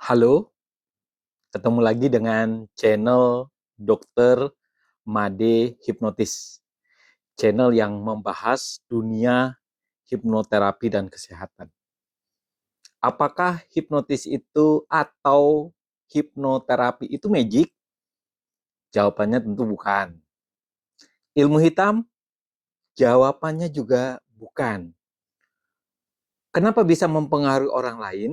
Halo, ketemu lagi dengan channel Dokter Made Hipnotis. Channel yang membahas dunia hipnoterapi dan kesehatan. Apakah hipnotis itu atau hipnoterapi itu magic? Jawabannya tentu bukan. Ilmu hitam? Jawabannya juga bukan. Kenapa bisa mempengaruhi orang lain?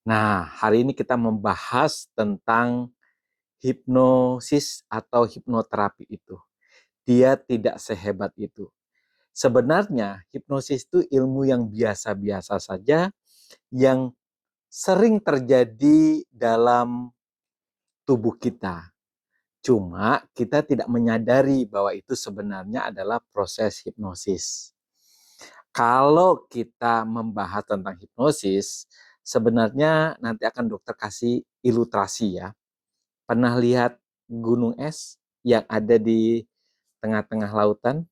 Nah, hari ini kita membahas tentang hipnosis atau hipnoterapi itu. Dia tidak sehebat itu. Sebenarnya hipnosis itu ilmu yang biasa-biasa saja, yang sering terjadi dalam tubuh kita. Cuma kita tidak menyadari bahwa itu sebenarnya adalah proses hipnosis. Kalau kita membahas tentang hipnosis, sebenarnya nanti akan dokter kasih ilustrasi ya. Pernah lihat gunung es yang ada di tengah-tengah lautan?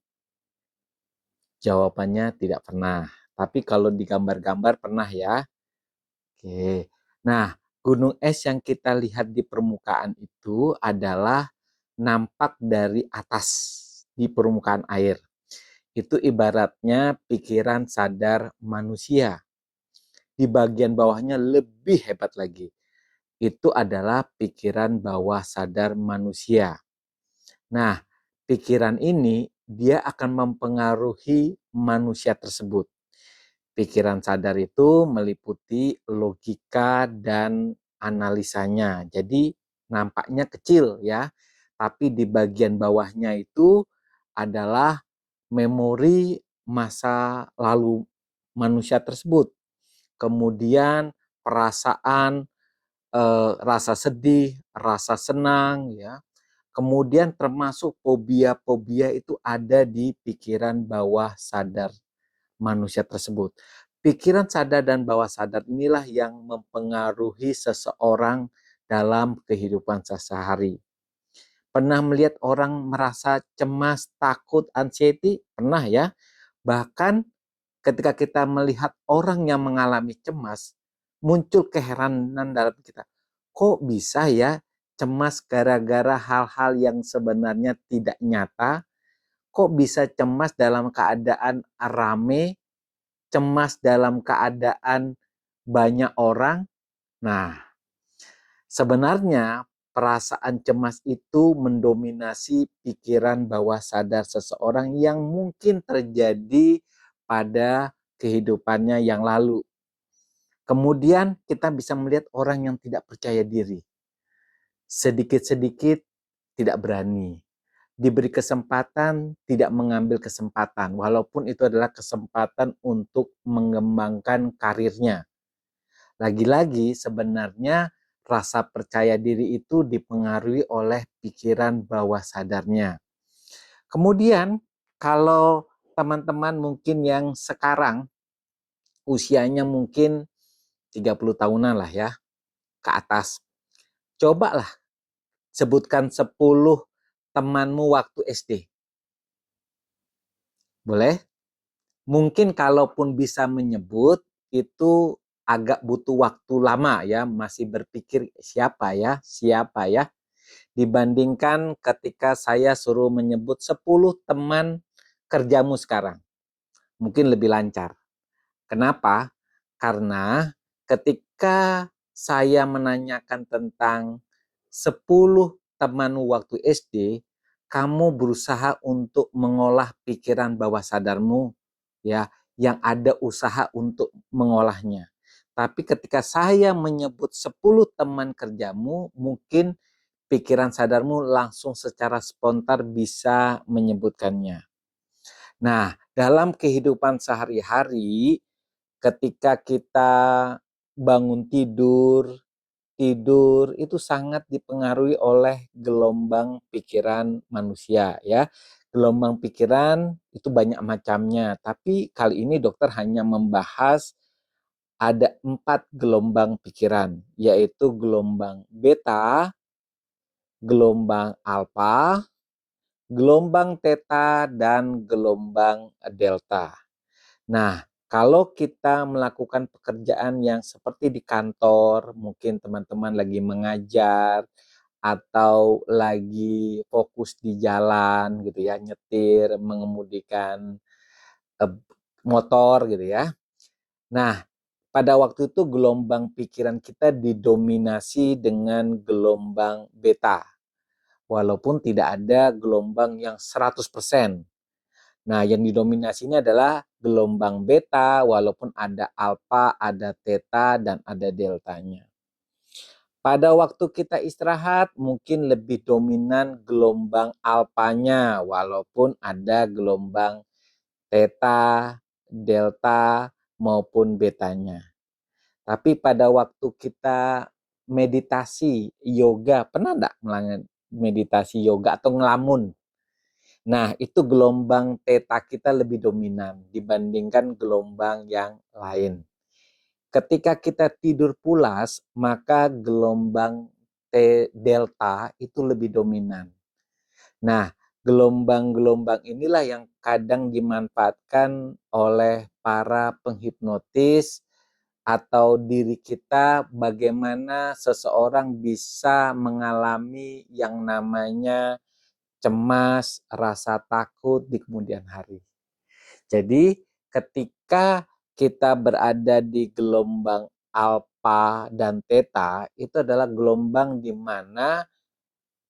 Jawabannya tidak pernah. Tapi kalau digambar-gambar pernah ya. Oke. Nah, gunung es yang kita lihat di permukaan itu adalah nampak dari atas di permukaan air. Itu ibaratnya pikiran sadar manusia. Di bagian bawahnya lebih hebat lagi. Itu adalah pikiran bawah sadar manusia. Nah, pikiran ini dia akan mempengaruhi manusia tersebut. Pikiran sadar itu meliputi logika dan analisanya. Jadi nampaknya kecil ya, tapi di bagian bawahnya itu adalah memori masa lalu manusia tersebut. Kemudian perasaan, rasa sedih, rasa senang ya. Kemudian termasuk fobia-fobia itu ada di pikiran bawah sadar manusia tersebut. Pikiran sadar dan bawah sadar inilah yang mempengaruhi seseorang dalam kehidupan sehari-hari. Pernah melihat orang merasa cemas, takut, anxiety? Pernah ya? Bahkan ketika kita melihat orang yang mengalami cemas, muncul keheranan dalam kita. Kok bisa ya cemas gara-gara hal-hal yang sebenarnya tidak nyata? Kok bisa cemas dalam keadaan rame, cemas dalam keadaan banyak orang? Nah, sebenarnya perasaan cemas itu mendominasi pikiran bawah sadar seseorang yang mungkin terjadi pada kehidupannya yang lalu. Kemudian kita bisa melihat orang yang tidak percaya diri. Sedikit-sedikit tidak berani. Diberi kesempatan, tidak mengambil kesempatan. Walaupun itu adalah kesempatan untuk mengembangkan karirnya. Lagi-lagi sebenarnya rasa percaya diri itu dipengaruhi oleh pikiran bawah sadarnya. Kemudian kalau teman-teman mungkin yang sekarang usianya mungkin 30 tahunan lah ya ke atas. Cobalah sebutkan 10 temanmu waktu SD. Boleh? Mungkin kalaupun bisa menyebut itu agak butuh waktu lama ya, masih berpikir siapa ya. Dibandingkan ketika saya suruh menyebut 10 teman kerjamu sekarang. Mungkin lebih lancar. Kenapa? Karena ketika saya menanyakan tentang 10 temanmu waktu SD, kamu berusaha untuk mengolah pikiran bawah sadarmu ya, yang ada usaha untuk mengolahnya. Tapi ketika saya menyebut 10 teman kerjamu, mungkin pikiran sadarmu langsung secara spontan bisa menyebutkannya. Nah, dalam kehidupan sehari-hari, ketika kita bangun tidur itu sangat dipengaruhi oleh gelombang pikiran manusia ya. Gelombang pikiran itu banyak macamnya, tapi kali ini dokter hanya membahas ada 4 gelombang pikiran, yaitu gelombang beta, gelombang alfa, gelombang theta, dan gelombang delta. Nah, Kalau kita melakukan pekerjaan yang seperti di kantor, mungkin teman-teman lagi mengajar atau lagi fokus di jalan gitu ya, nyetir, mengemudikan motor gitu ya. Nah, pada waktu itu gelombang pikiran kita didominasi dengan gelombang beta, walaupun tidak ada gelombang yang 100%. Nah, yang didominasi ini adalah gelombang beta, walaupun ada alfa, ada theta, dan ada deltanya. Pada waktu kita istirahat, mungkin lebih dominan gelombang alfanya, walaupun ada gelombang theta, delta, maupun betanya. Tapi pada waktu kita meditasi, yoga, pernah enggak melakukan meditasi yoga atau ngelamun? Nah, itu gelombang theta kita lebih dominan dibandingkan gelombang yang lain. Ketika kita tidur pulas, maka gelombang delta itu lebih dominan. Nah, gelombang-gelombang inilah yang kadang dimanfaatkan oleh para penghipnotis atau diri kita, bagaimana seseorang bisa mengalami yang namanya cemas, rasa takut di kemudian hari. Jadi ketika kita berada di gelombang alfa dan theta, itu adalah gelombang di mana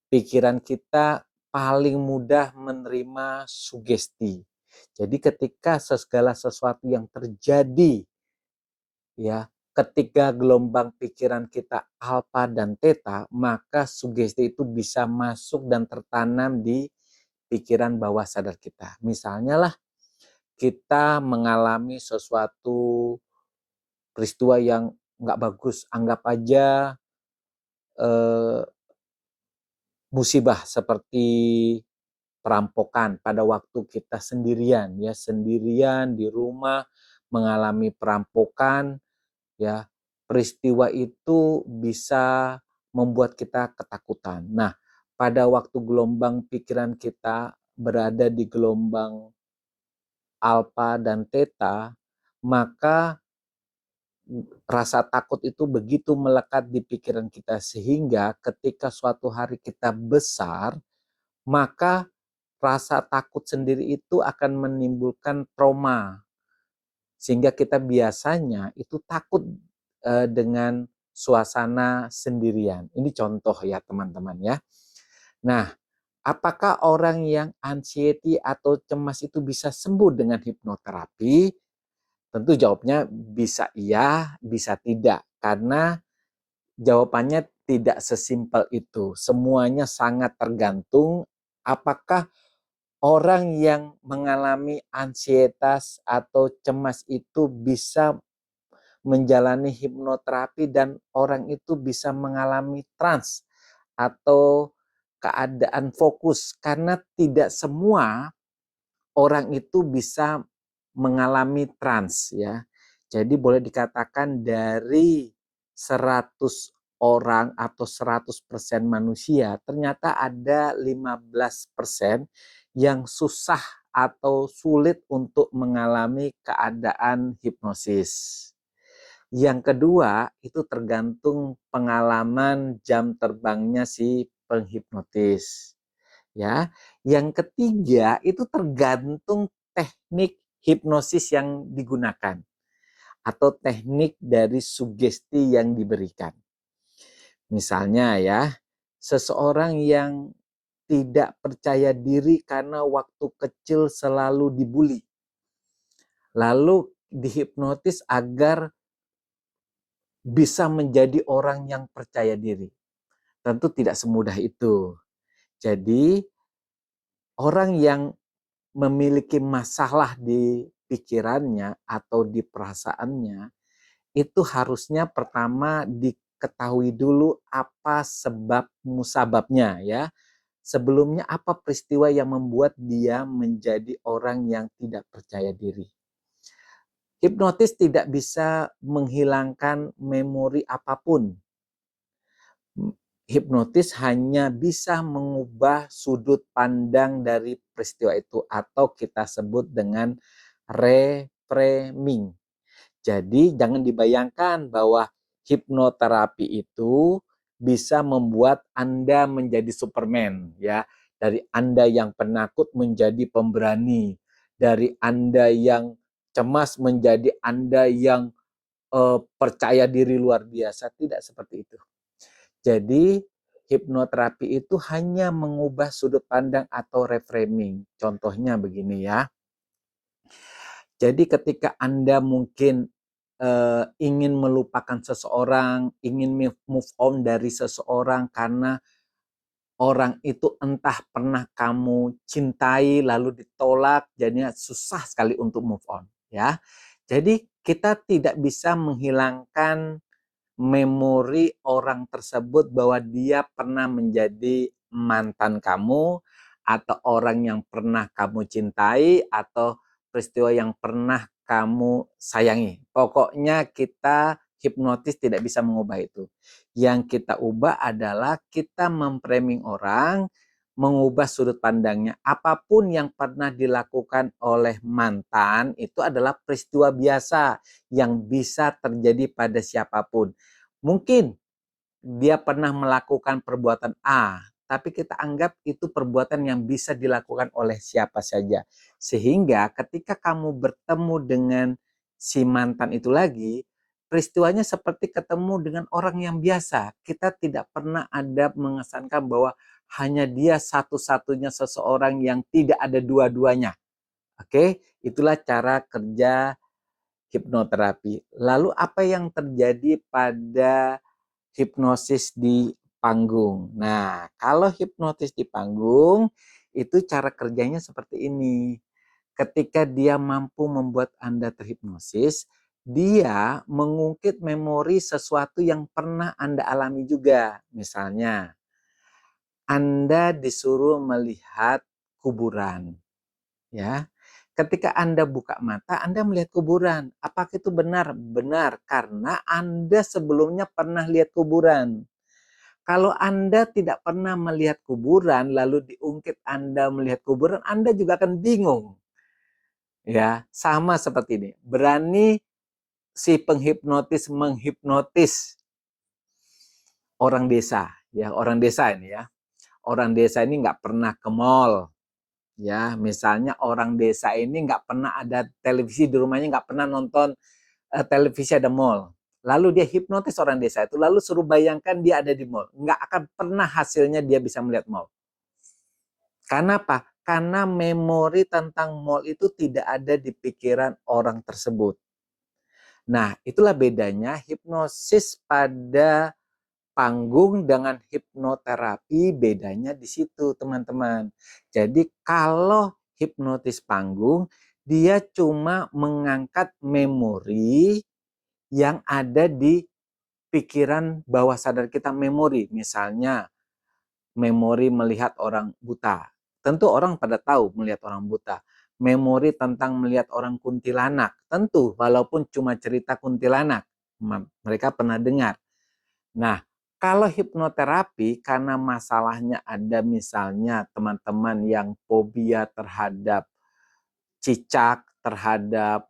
pikiran kita paling mudah menerima sugesti. Jadi ketika segala sesuatu yang terjadi, ya, ketika gelombang pikiran kita alfa dan theta, maka sugesti itu bisa masuk dan tertanam di pikiran bawah sadar kita. Misalnya lah, kita mengalami sesuatu peristiwa yang nggak bagus, anggap aja musibah seperti perampokan pada waktu kita sendirian, ya, sendirian di rumah mengalami perampokan, ya, peristiwa itu bisa membuat kita ketakutan. Nah, pada waktu gelombang pikiran kita berada di gelombang alfa dan theta, maka rasa takut itu begitu melekat di pikiran kita sehingga ketika suatu hari kita besar, maka rasa takut sendiri itu akan menimbulkan trauma. Sehingga kita biasanya itu takut dengan suasana sendirian. Ini contoh ya teman-teman ya. Nah, apakah orang yang anxiety atau cemas itu bisa sembuh dengan hipnoterapi? Tentu jawabnya bisa iya, bisa tidak. Karena jawabannya tidak sesimpel itu. Semuanya sangat tergantung apakah orang yang mengalami ansietas atau cemas itu bisa menjalani hipnoterapi dan orang itu bisa mengalami trans atau keadaan fokus, karena tidak semua orang itu bisa mengalami trans ya. Jadi boleh dikatakan dari 100 orang atau 100% manusia, ternyata ada 15% yang susah atau sulit untuk mengalami keadaan hipnosis. Yang kedua, itu tergantung pengalaman jam terbangnya si penghipnotis. Ya, yang ketiga itu tergantung teknik hipnosis yang digunakan atau teknik dari sugesti yang diberikan. Misalnya ya, seseorang yang tidak percaya diri karena waktu kecil selalu dibully, lalu dihipnotis agar bisa menjadi orang yang percaya diri. Tentu tidak semudah itu. Jadi orang yang memiliki masalah di pikirannya atau di perasaannya, itu harusnya pertama diketahui dulu apa sebab musababnya ya. Sebelumnya apa peristiwa yang membuat dia menjadi orang yang tidak percaya diri. Hipnotis tidak bisa menghilangkan memori apapun. Hipnotis hanya bisa mengubah sudut pandang dari peristiwa itu atau kita sebut dengan reframing. Jadi jangan dibayangkan bahwa hipnoterapi itu bisa membuat Anda menjadi Superman, ya. Dari Anda yang penakut menjadi pemberani, dari Anda yang cemas menjadi Anda yang percaya diri luar biasa. Tidak seperti itu. Jadi hipnoterapi itu hanya mengubah sudut pandang atau reframing. Contohnya begini ya. Jadi ketika Anda mungkin ingin melupakan seseorang, ingin move on dari seseorang karena orang itu entah pernah kamu cintai lalu ditolak, jadinya susah sekali untuk move on, ya. Jadi kita tidak bisa menghilangkan memori orang tersebut bahwa dia pernah menjadi mantan kamu atau orang yang pernah kamu cintai atau peristiwa yang pernah kamu sayangi. Pokoknya kita hipnotis tidak bisa mengubah itu. Yang kita ubah adalah kita memframing orang, mengubah sudut pandangnya. Apapun yang pernah dilakukan oleh mantan itu adalah peristiwa biasa yang bisa terjadi pada siapapun. Mungkin dia pernah melakukan perbuatan A, tapi kita anggap itu perbuatan yang bisa dilakukan oleh siapa saja. Sehingga ketika kamu bertemu dengan si mantan itu lagi, peristiwanya seperti ketemu dengan orang yang biasa. Kita tidak pernah ada mengesankan bahwa hanya dia satu-satunya seseorang yang tidak ada dua-duanya. Oke, itulah cara kerja hipnoterapi. Lalu apa yang terjadi pada hipnosis di panggung? Nah, kalau hipnotis di panggung, itu cara kerjanya seperti ini. Ketika dia mampu membuat Anda terhipnosis, dia mengungkit memori sesuatu yang pernah Anda alami juga. Misalnya, Anda disuruh melihat kuburan, ya. Ketika Anda buka mata, Anda melihat kuburan. Apakah itu benar? Benar, karena Anda sebelumnya pernah lihat kuburan. Kalau Anda tidak pernah melihat kuburan, lalu diungkit Anda melihat kuburan, Anda juga akan bingung. Ya, sama seperti ini. Berani si penghipnotis menghipnotis orang desa, ya orang desa ini ya. Orang desa ini nggak pernah ke mall, ya. Misalnya orang desa ini nggak pernah ada televisi di rumahnya, nggak pernah nonton televisi ada mall. Lalu dia hipnotis orang desa itu, lalu suruh bayangkan dia ada di mall. Nggak akan pernah hasilnya dia bisa melihat mall. Karena apa? Karena memori tentang mall itu tidak ada di pikiran orang tersebut. Nah, itulah bedanya hipnosis pada panggung dengan hipnoterapi, bedanya di situ, teman-teman. Jadi kalau hipnotis panggung, dia cuma mengangkat memori yang ada di pikiran bawah sadar kita, memori. Misalnya, memori melihat orang buta. Tentu orang pada tahu melihat orang buta. Memori tentang melihat orang kuntilanak. Tentu, walaupun cuma cerita kuntilanak. Mereka pernah dengar. Nah, kalau hipnoterapi, karena masalahnya ada misalnya teman-teman yang fobia terhadap cicak, terhadap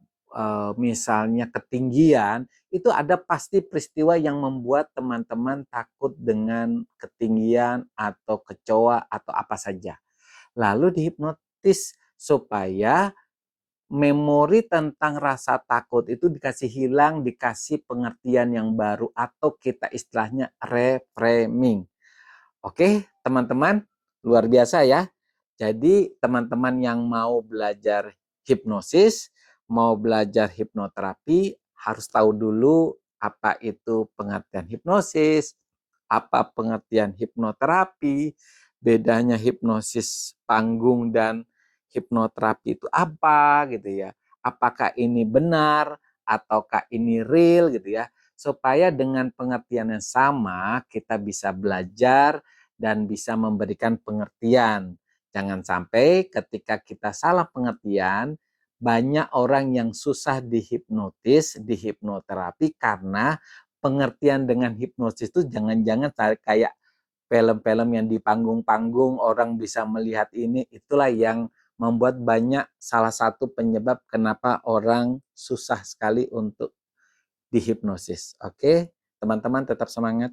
misalnya ketinggian, itu ada pasti peristiwa yang membuat teman-teman takut dengan ketinggian atau kecoa atau apa saja. Lalu dihipnotis supaya memori tentang rasa takut itu dikasih hilang, dikasih pengertian yang baru atau kita istilahnya reframing. Oke, teman-teman, luar biasa ya. Jadi teman-teman yang mau belajar hipnosis, mau belajar hipnoterapi, harus tahu dulu apa itu pengertian hipnosis, apa pengertian hipnoterapi, bedanya hipnosis panggung dan hipnoterapi itu apa gitu ya. Apakah ini benar ataukah ini real gitu ya. Supaya dengan pengertian yang sama kita bisa belajar dan bisa memberikan pengertian. Jangan sampai ketika kita salah pengertian, banyak orang yang susah dihipnotis, dihipnoterapi karena pengertian dengan hipnosis itu jangan-jangan kayak film-film yang di panggung-panggung orang bisa melihat ini, itulah yang membuat banyak salah satu penyebab kenapa orang susah sekali untuk dihipnosis. Oke, teman-teman tetap semangat.